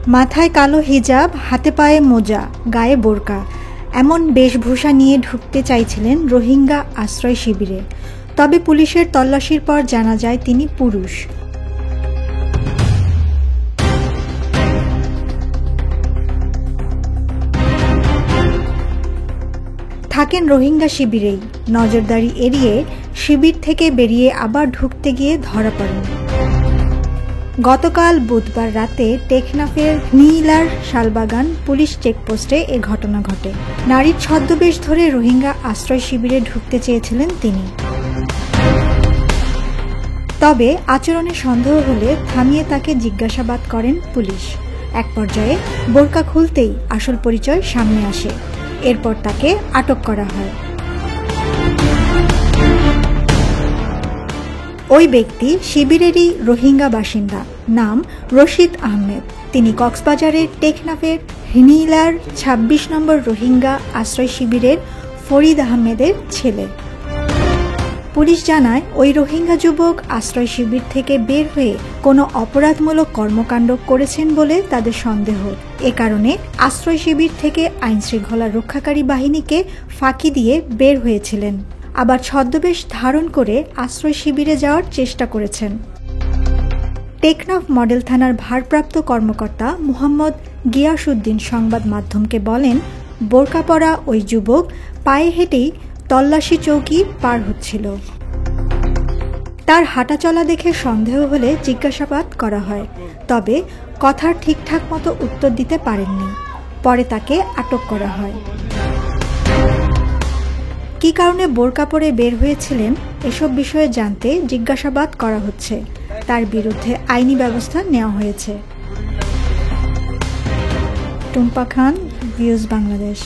মাথায় কালো হিজাব, হাতে পায়ে মোজা, গায়ে বোরকা, এমন বেশভূষা নিয়ে ঢুকতে চাইছিলেন রোহিঙ্গা আশ্রয় শিবিরে। তবে পুলিশের তল্লাশির পর জানা যায় তিনি পুরুষ। থাকেন রোহিঙ্গা শিবিরেই। নজরদারি এড়িয়ে শিবির থেকে বেরিয়ে আবার ঢুকতে গিয়ে ধরা পড়েন। গতকাল বুধবার রাতে টেকনাফের নীলার শালবাগান পুলিশ চেকপোস্টে এ ঘটনা ঘটে। নারীর ছদ্মবেশ ধরে রোহিঙ্গা আশ্রয় শিবিরে ঢুকতে চেয়েছিলেন তিনি। তবে আচরণে সন্দেহ হলে থামিয়ে তাকে জিজ্ঞাসাবাদ করেন পুলিশ। এক পর্যায়ে বোরকা খুলতেই আসল পরিচয় সামনে আসে। এরপর তাকে আটক করা হয়। ওই ব্যক্তি শিবিরেরই রোহিঙ্গা বাসিন্দা, নাম রশিদ আহমেদ। তিনি কক্সবাজারের টেকনাফের নীলার ২৬ নম্বর রোহিঙ্গা আশ্রয় শিবিরের ফরিদ আহমেদের ছেলে। পুলিশ জানায়, ওই রোহিঙ্গা যুবক আশ্রয় শিবির থেকে বের হয়ে কোনো অপরাধমূলক কর্মকাণ্ড করেছেন বলে তাদের সন্দেহ। এ কারণে আশ্রয় শিবির থেকে আইনশৃঙ্খলা রক্ষাকারী বাহিনীকে ফাঁকি দিয়ে বের হয়েছিলেন। আবার ছদ্মবেশ ধারণ করে আশ্রয় শিবিরে যাওয়ার চেষ্টা করেছেন। টেকনাফ মডেল থানার ভারপ্রাপ্ত কর্মকর্তা মোহাম্মদ গিয়াসউদ্দিন সংবাদ মাধ্যমকে বলেন, বোরকা পরা ওই যুবক পায়ে হেঁটেই তল্লাশি চৌকি পার হচ্ছিল। তার হাঁটাচলা দেখে সন্দেহ হলে জিজ্ঞাসাবাদ করা হয়। তবে কথার ঠিকঠাক মতো উত্তর দিতে পারেননি। পরে তাকে আটক করা হয়। কী কারণে বোরকা পরে বের হয়েছিলেন এসব বিষয়ে জানতে জিজ্ঞাসাবাদ করা হচ্ছে। তার বিরুদ্ধে আইনি ব্যবস্থা নেওয়া হয়েছে। টুম্পা খান, ভিউজ বাংলাদেশ।